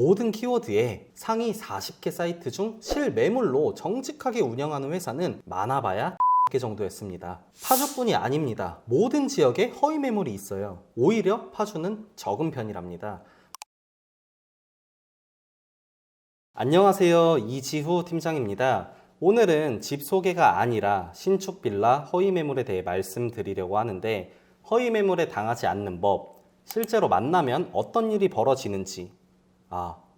모든 키워드에 상위 40개 사이트 중 실매물로 정직하게 운영하는 회사는 많아봐야 5개 정도였습니다. 파주뿐이 아닙니다. 모든 지역에 허위 매물이 있어요. 오히려 파주는 적은 편이랍니다. 안녕하세요. 이지후 팀장입니다. 오늘은 집 소개가 아니라 신축 빌라 허위 매물에 대해 말씀드리려고 하는데, 허위 매물에 당하지 않는 법, 실제로 만나면 어떤 일이 벌어지는지,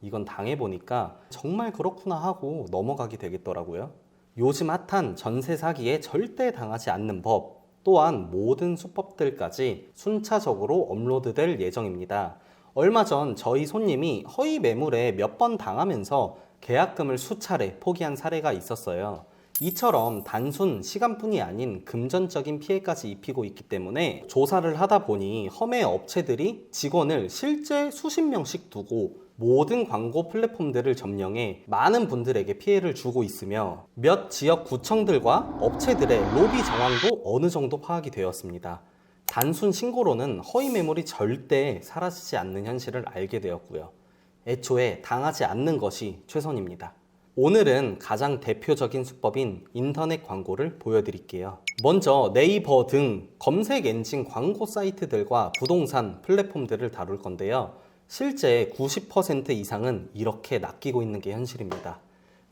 이건 당해보니까 정말 그렇구나 하고 넘어가게 되겠더라고요. 요즘 핫한 전세 사기에 절대 당하지 않는 법, 또한 모든 수법들까지 순차적으로 업로드될 예정입니다. 얼마 전 저희 손님이 허위 매물에 몇 번 당하면서 계약금을 수차례 포기한 사례가 있었어요. 이처럼 단순 시간뿐이 아닌 금전적인 피해까지 입히고 있기 때문에 조사를 하다 보니 험해 업체들이 직원을 실제 수십 명씩 두고 모든 광고 플랫폼들을 점령해 많은 분들에게 피해를 주고 있으며, 몇 지역 구청들과 업체들의 로비 정황도 어느 정도 파악이 되었습니다. 단순 신고로는 허위 매물이 절대 사라지지 않는 현실을 알게 되었고요. 애초에 당하지 않는 것이 최선입니다. 오늘은 가장 대표적인 수법인 인터넷 광고를 보여드릴게요. 먼저 네이버 등 검색 엔진 광고 사이트들과 부동산 플랫폼들을 다룰 건데요. 실제 90% 이상은 이렇게 낚이고 있는 게 현실입니다.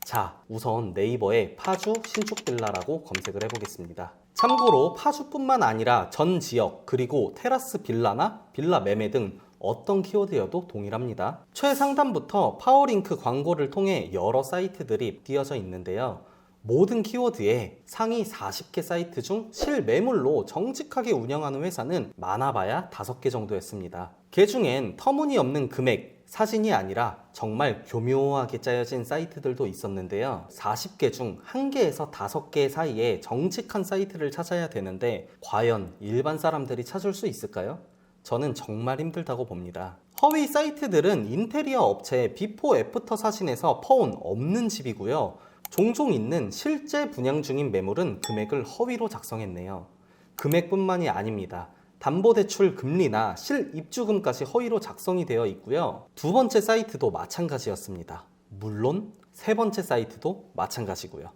자, 우선 네이버에 파주 신축 빌라라고 검색을 해보겠습니다. 참고로 파주뿐만 아니라 전 지역, 그리고 테라스 빌라나 빌라 매매 등 어떤 키워드여도 동일합니다. 최상단부터 파워링크 광고를 통해 여러 사이트들이 띄어져 있는데요. 모든 키워드에 상위 40개 사이트 중 실매물로 정직하게 운영하는 회사는 많아봐야 5개 정도였습니다. 그 중엔 터무니없는 금액, 사진이 아니라 정말 교묘하게 짜여진 사이트들도 있었는데요. 40개 중 1개에서 5개 사이에 정직한 사이트를 찾아야 되는데, 과연 일반 사람들이 찾을 수 있을까요? 저는 정말 힘들다고 봅니다. 허위 사이트들은 인테리어 업체의 비포 애프터 사진에서 퍼온 없는 집이고요. 종종 있는 실제 분양 중인 매물은 금액을 허위로 작성했네요. 금액뿐만이 아닙니다. 담보대출 금리나 실입주금까지 허위로 작성이 되어 있고요. 두 번째 사이트도 마찬가지였습니다. 물론 세 번째 사이트도 마찬가지고요.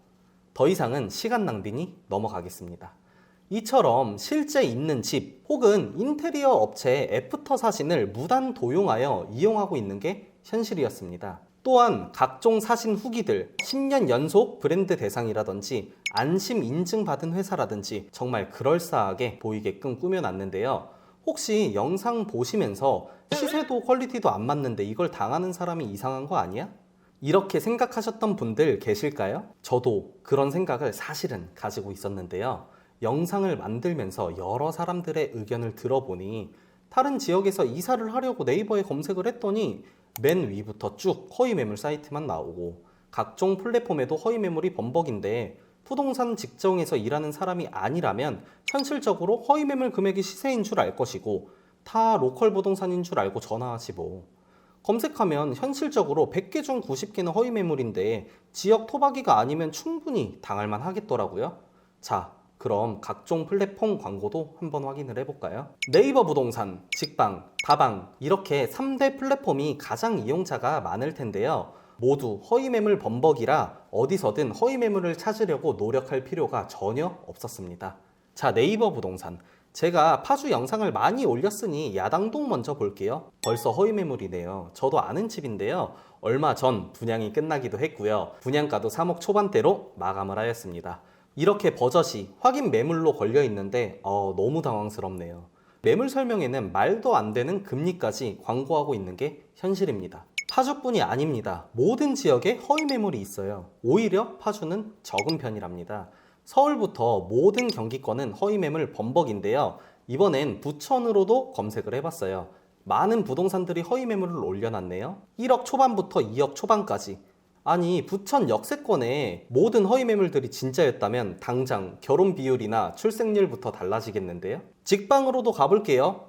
더 이상은 시간 낭비니 넘어가겠습니다. 이처럼 실제 있는 집 혹은 인테리어 업체의 애프터 사진을 무단 도용하여 이용하고 있는 게 현실이었습니다. 또한 각종 사진 후기들, 10년 연속 브랜드 대상이라든지 안심 인증받은 회사라든지 정말 그럴싸하게 보이게끔 꾸며놨는데요. 혹시 영상 보시면서 시세도 퀄리티도 안 맞는데 이걸 당하는 사람이 이상한 거 아니야? 이렇게 생각하셨던 분들 계실까요? 저도 그런 생각을 사실은 가지고 있었는데요. 영상을 만들면서 여러 사람들의 의견을 들어보니, 다른 지역에서 이사를 하려고 네이버에 검색을 했더니 맨 위부터 쭉 허위 매물 사이트만 나오고, 각종 플랫폼에도 허위 매물이 범벅인데, 부동산 직종에서 일하는 사람이 아니라면 현실적으로 허위 매물 금액이 시세인 줄 알 것이고, 다 로컬 부동산인 줄 알고 전화하지 뭐. 검색하면 현실적으로 100개 중 90개는 허위 매물인데 지역 토박이가 아니면 충분히 당할만 하겠더라고요. 자, 그럼 각종 플랫폼 광고도 한번 확인을 해볼까요? 네이버 부동산, 직방, 다방 이렇게 3대 플랫폼이 가장 이용자가 많을 텐데요. 모두 허위 매물 범벅이라 어디서든 허위 매물을 찾으려고 노력할 필요가 전혀 없었습니다. 자, 네이버 부동산. 제가 파주 영상을 많이 올렸으니 야당동 먼저 볼게요. 벌써 허위 매물이네요. 저도 아는 집인데요. 얼마 전 분양이 끝나기도 했고요. 분양가도 3억 초반대로 마감을 하였습니다. 이렇게 버젓이 확인 매물로 걸려 있는데 너무 당황스럽네요. 매물 설명에는 말도 안 되는 금리까지 광고하고 있는 게 현실입니다. 파주뿐이 아닙니다. 모든 지역에 허위 매물이 있어요. 오히려 파주는 적은 편이랍니다. 서울부터 모든 경기권은 허위 매물 범벅인데요. 이번엔 부천으로도 검색을 해봤어요. 많은 부동산들이 허위 매물을 올려놨네요. 1억 초반부터 2억 초반까지. 아니, 부천 역세권에 모든 허위 매물들이 진짜였다면 당장 결혼 비율이나 출생률부터 달라지겠는데요? 직방으로도 가볼게요.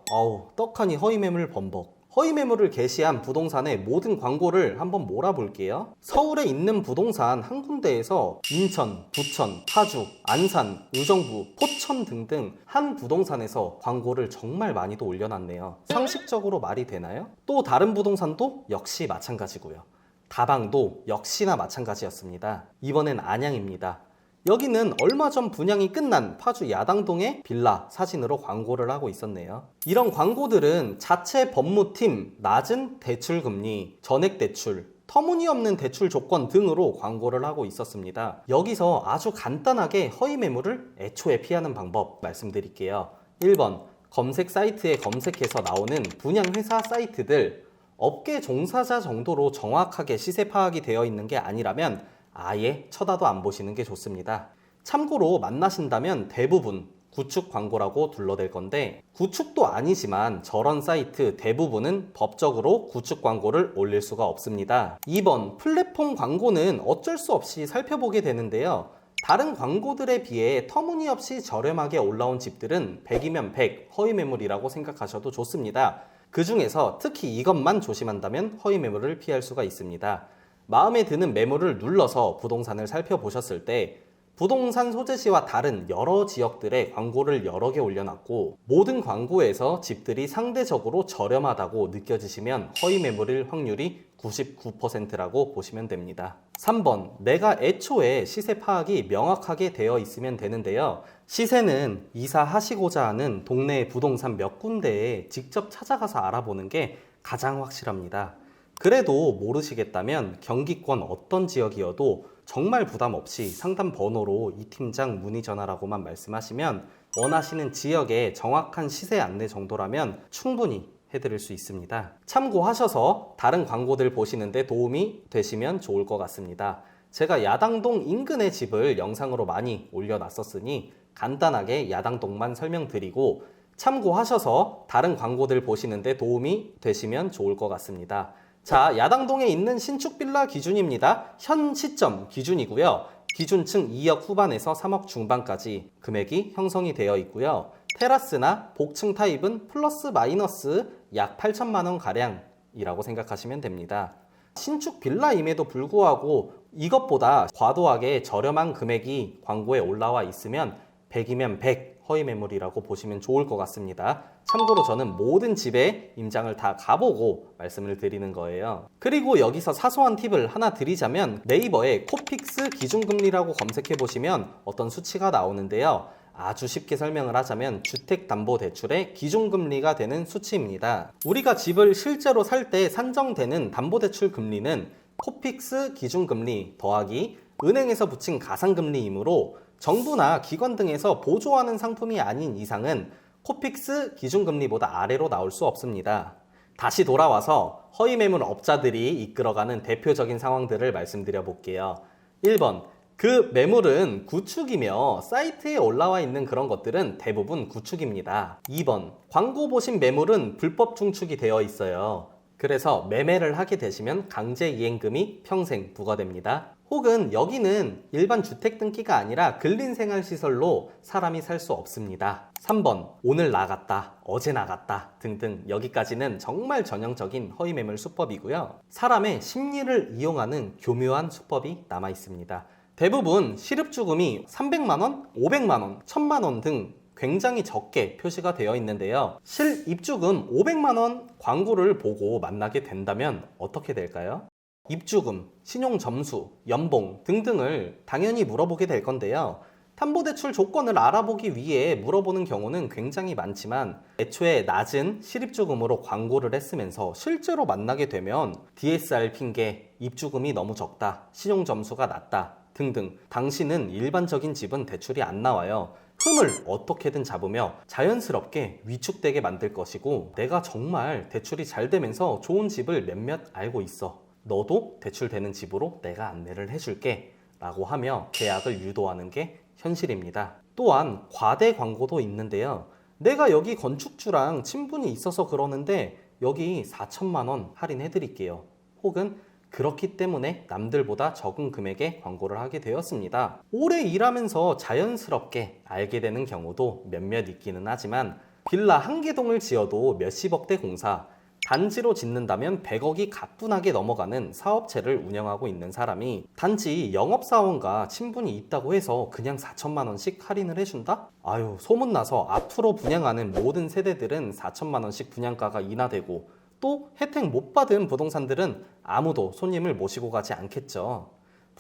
떡하니 허위 매물 범벅. 허위 매물을 게시한 부동산의 모든 광고를 한번 몰아볼게요. 서울에 있는 부동산 한 군데에서 인천, 부천, 파주, 안산, 의정부, 포천 등등 한 부동산에서 광고를 정말 많이도 올려놨네요. 상식적으로 말이 되나요? 또 다른 부동산도 역시 마찬가지고요. 다방도 역시나 마찬가지였습니다. 이번엔 안양입니다. 여기는 얼마 전 분양이 끝난 파주 야당동의 빌라 사진으로 광고를 하고 있었네요. 이런 광고들은 자체 법무팀, 낮은 대출금리, 전액대출, 터무니없는 대출 조건 등으로 광고를 하고 있었습니다. 여기서 아주 간단하게 허위 매물을 애초에 피하는 방법 말씀드릴게요. 1번, 검색 사이트에 검색해서 나오는 분양회사 사이트들, 업계 종사자 정도로 정확하게 시세 파악이 되어 있는 게 아니라면 아예 쳐다도 안 보시는 게 좋습니다. 참고로 만나신다면 대부분 구축 광고라고 둘러댈 건데, 구축도 아니지만 저런 사이트 대부분은 법적으로 구축 광고를 올릴 수가 없습니다. 2번, 플랫폼 광고는 어쩔 수 없이 살펴보게 되는데요. 다른 광고들에 비해 터무니없이 저렴하게 올라온 집들은 100이면 100 허위 매물이라고 생각하셔도 좋습니다. 그 중에서 특히 이것만 조심한다면 허위 매물을 피할 수가 있습니다. 마음에 드는 매물을 눌러서 부동산을 살펴보셨을 때 부동산 소재지와 다른 여러 지역들의 광고를 여러 개 올려놨고 모든 광고에서 집들이 상대적으로 저렴하다고 느껴지시면 허위 매물일 확률이 99%라고 보시면 됩니다. 3번, 내가 애초에 시세 파악이 명확하게 되어 있으면 되는데요. 시세는 이사하시고자 하는 동네 부동산 몇 군데에 직접 찾아가서 알아보는 게 가장 확실합니다. 그래도 모르시겠다면 경기권 어떤 지역이어도 정말 부담 없이 상담 번호로 이 팀장 문의 전화라고만 말씀하시면 원하시는 지역의 정확한 시세 안내 정도라면 충분히 해드릴 수 있습니다. 참고하셔서 다른 광고들 보시는데 도움이 되시면 좋을 것 같습니다. 제가 야당동 인근의 집을 영상으로 많이 올려놨었으니 간단하게 야당동만 설명드리고 참고하셔서 다른 광고들 보시는데 도움이 되시면 좋을 것 같습니다. 자, 야당동에 있는 신축 빌라 기준입니다. 현 시점 기준이고요. 기준층 2억 후반에서 3억 중반까지 금액이 형성이 되어 있고요. 테라스나 복층 타입은 플러스 마이너스 약 8천만 원 가량이라고 생각하시면 됩니다. 신축 빌라임에도 불구하고 이것보다 과도하게 저렴한 금액이 광고에 올라와 있으면 100이면 100 허위 매물이라고 보시면 좋을 것 같습니다. 참고로 저는 모든 집에 임장을 다 가보고 말씀을 드리는 거예요. 그리고 여기서 사소한 팁을 하나 드리자면 네이버에 코픽스 기준금리라고 검색해 보시면 어떤 수치가 나오는데요. 아주 쉽게 설명을 하자면 주택담보대출의 기준금리가 되는 수치입니다. 우리가 집을 실제로 살 때 산정되는 담보대출 금리는 코픽스 기준금리 더하기 은행에서 붙인 가상금리이므로 정부나 기관 등에서 보조하는 상품이 아닌 이상은 코픽스 기준금리보다 아래로 나올 수 없습니다. 다시 돌아와서 허위 매물 업자들이 이끌어가는 대표적인 상황들을 말씀드려 볼게요. 1번, 그 매물은 구축이며 사이트에 올라와 있는 그런 것들은 대부분 구축입니다. 2번, 광고 보신 매물은 불법 중축이 되어 있어요. 그래서 매매를 하게 되시면 강제이행금이 평생 부과됩니다. 혹은 여기는 일반 주택 등기가 아니라 근린생활시설로 사람이 살 수 없습니다. 3번, 오늘 나갔다, 어제 나갔다 등등 여기까지는 정말 전형적인 허위매물 수법이고요. 사람의 심리를 이용하는 교묘한 수법이 남아 있습니다. 대부분 실입주금이 300만원, 500만원, 1000만원 등 굉장히 적게 표시가 되어 있는데요. 실입주금 500만원 광고를 보고 만나게 된다면 어떻게 될까요? 입주금, 신용점수, 연봉 등등을 당연히 물어보게 될 건데요. 담보대출 조건을 알아보기 위해 물어보는 경우는 굉장히 많지만 애초에 낮은 실입주금으로 광고를 했으면서 실제로 만나게 되면 DSR 핑계, 입주금이 너무 적다, 신용점수가 낮다 등등 당신은 일반적인 집은 대출이 안 나와요. 흠을 어떻게든 잡으며 자연스럽게 위축되게 만들 것이고 내가 정말 대출이 잘 되면서 좋은 집을 몇몇 알고 있어. 너도 대출되는 집으로 내가 안내를 해줄게 라고 하며 계약을 유도하는 게 현실입니다. 또한 과대 광고도 있는데요. 내가 여기 건축주랑 친분이 있어서 그러는데 여기 4천만 원 할인해 드릴게요. 혹은 그렇기 때문에 남들보다 적은 금액의 광고를 하게 되었습니다. 오래 일하면서 자연스럽게 알게 되는 경우도 몇몇 있기는 하지만 빌라 한 개 동을 지어도 몇십억대 공사, 단지로 짓는다면 100억이 가뿐하게 넘어가는 사업체를 운영하고 있는 사람이 단지 영업사원과 친분이 있다고 해서 그냥 4천만 원씩 할인을 해준다? 아유, 소문나서 앞으로 분양하는 모든 세대들은 4천만 원씩 분양가가 인하되고 또 혜택 못 받은 부동산들은 아무도 손님을 모시고 가지 않겠죠.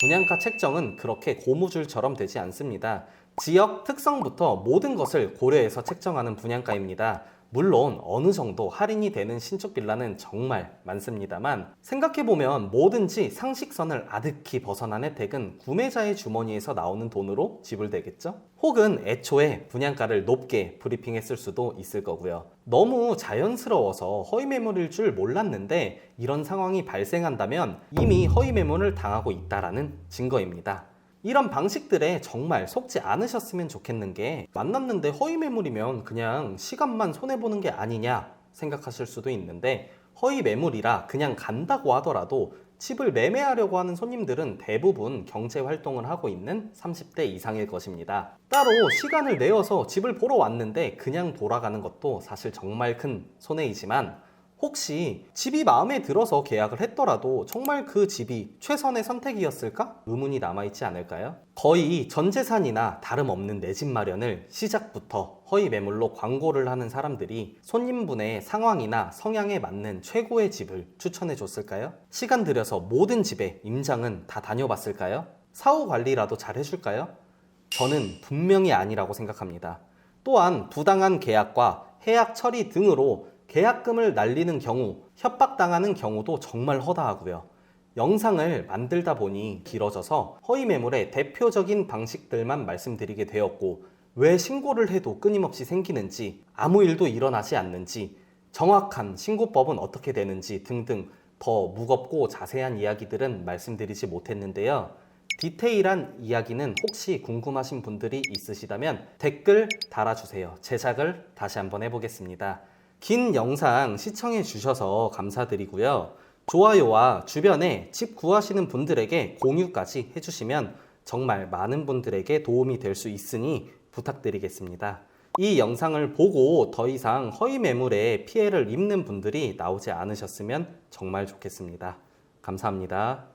분양가 책정은 그렇게 고무줄처럼 되지 않습니다. 지역 특성부터 모든 것을 고려해서 책정하는 분양가입니다. 물론 어느 정도 할인이 되는 신축 빌라는 정말 많습니다만 생각해보면 뭐든지 상식선을 아득히 벗어난 혜택은 구매자의 주머니에서 나오는 돈으로 지불되겠죠? 혹은 애초에 분양가를 높게 브리핑했을 수도 있을 거고요. 너무 자연스러워서 허위 매물일 줄 몰랐는데 이런 상황이 발생한다면 이미 허위 매물을 당하고 있다라는 증거입니다. 이런 방식들에 정말 속지 않으셨으면 좋겠는 게 만났는데 허위 매물이면 그냥 시간만 손해보는 게 아니냐 생각하실 수도 있는데 허위 매물이라 그냥 간다고 하더라도 집을 매매하려고 하는 손님들은 대부분 경제 활동을 하고 있는 30대 이상일 것입니다. 따로 시간을 내어서 집을 보러 왔는데 그냥 돌아가는 것도 사실 정말 큰 손해이지만 혹시 집이 마음에 들어서 계약을 했더라도 정말 그 집이 최선의 선택이었을까? 의문이 남아있지 않을까요? 거의 전 재산이나 다름없는 내 집 마련을 시작부터 허위 매물로 광고를 하는 사람들이 손님분의 상황이나 성향에 맞는 최고의 집을 추천해 줬을까요? 시간 들여서 모든 집에 임장은 다 다녀봤을까요? 사후 관리라도 잘 해줄까요? 저는 분명히 아니라고 생각합니다. 또한 부당한 계약과 해약 처리 등으로 계약금을 날리는 경우, 협박당하는 경우도 정말 허다하고요. 영상을 만들다 보니 길어져서 허위 매물의 대표적인 방식들만 말씀드리게 되었고 왜 신고를 해도 끊임없이 생기는지, 아무 일도 일어나지 않는지, 정확한 신고법은 어떻게 되는지 등등 더 무겁고 자세한 이야기들은 말씀드리지 못했는데요. 디테일한 이야기는 혹시 궁금하신 분들이 있으시다면 댓글 달아주세요. 제작을 다시 한번 해보겠습니다. 긴 영상 시청해 주셔서 감사드리고요. 좋아요와 주변에 집 구하시는 분들에게 공유까지 해주시면 정말 많은 분들에게 도움이 될 수 있으니 부탁드리겠습니다. 이 영상을 보고 더 이상 허위 매물에 피해를 입는 분들이 나오지 않으셨으면 정말 좋겠습니다. 감사합니다.